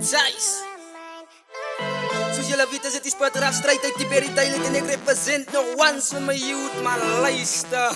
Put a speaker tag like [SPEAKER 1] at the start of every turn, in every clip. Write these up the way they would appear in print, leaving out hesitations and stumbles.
[SPEAKER 1] Zeiss. Soos julle weet is dit die spotter af strijd uit die Berry Thailand en ek represent nog once vir my youth, man, luister.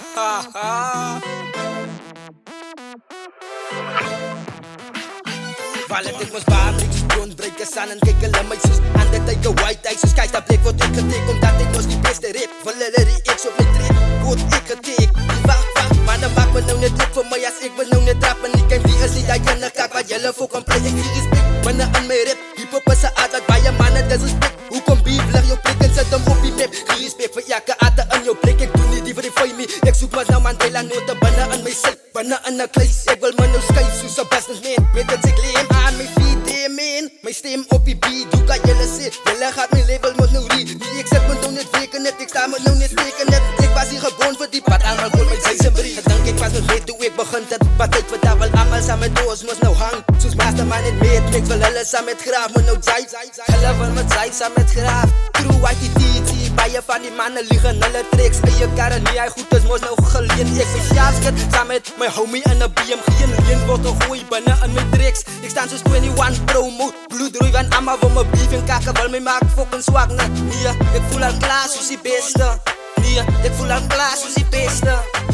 [SPEAKER 1] Val het ek mos baar, breek die grondbrekers aan en kyk hulle my soos aan dit uit die white eye, soos kyk dat plek word ek getek, omdat ek mos die beste rap, wil hulle reeks op my trip, word ek getek, wacht, man, dan maak my nou net druk vir my as ek wil nou net rap, en ek kan die is nie die kan kak, wat julle voor kan play, ek die respect, manne in my rap, hip-hop is een aard wat baie manne disrespect, hoekom beef, leg jou plek en sit hem op die map, respect vir jake aarde in jou plek, ek doen nie die verify me, ek soek maar nou Mandela note, binne in my sit, binne in een kluis, ek wil my nou skuif, soos een businessman, met het ek leem aan my feet, man, my stem op die beat, hoe kan julle sê, julle gaat my level moet nou read, nie ek sit moet nou net weken het, ek sta moet nou net steken het, ek was hier gewoon vir die pad, almal gooi my Zeiss en Brie, ek dink ek was met weet hoe ek begin het, wat uit wat daar wil amal saam met doos moes nou hang, soos masterman en meet, ek wil hulle saam met graaf, moet nou Zeiss, hulle wil met Zeiss saam met graaf, crew YTT, baie van die manne liegen, hulle treks, eie karre nie, hy goed is moos nou geleen, ek my sjaalskit, saam met my homie in een BM, geen leen word gegooi binne in my treks, ek staan soos 21 promo, bloedrooi van amma wil my beef en kakke wil my maak fucking swak, nee, ek voel al klaar soos die beste, nee, ek voel al klaar soos die beste.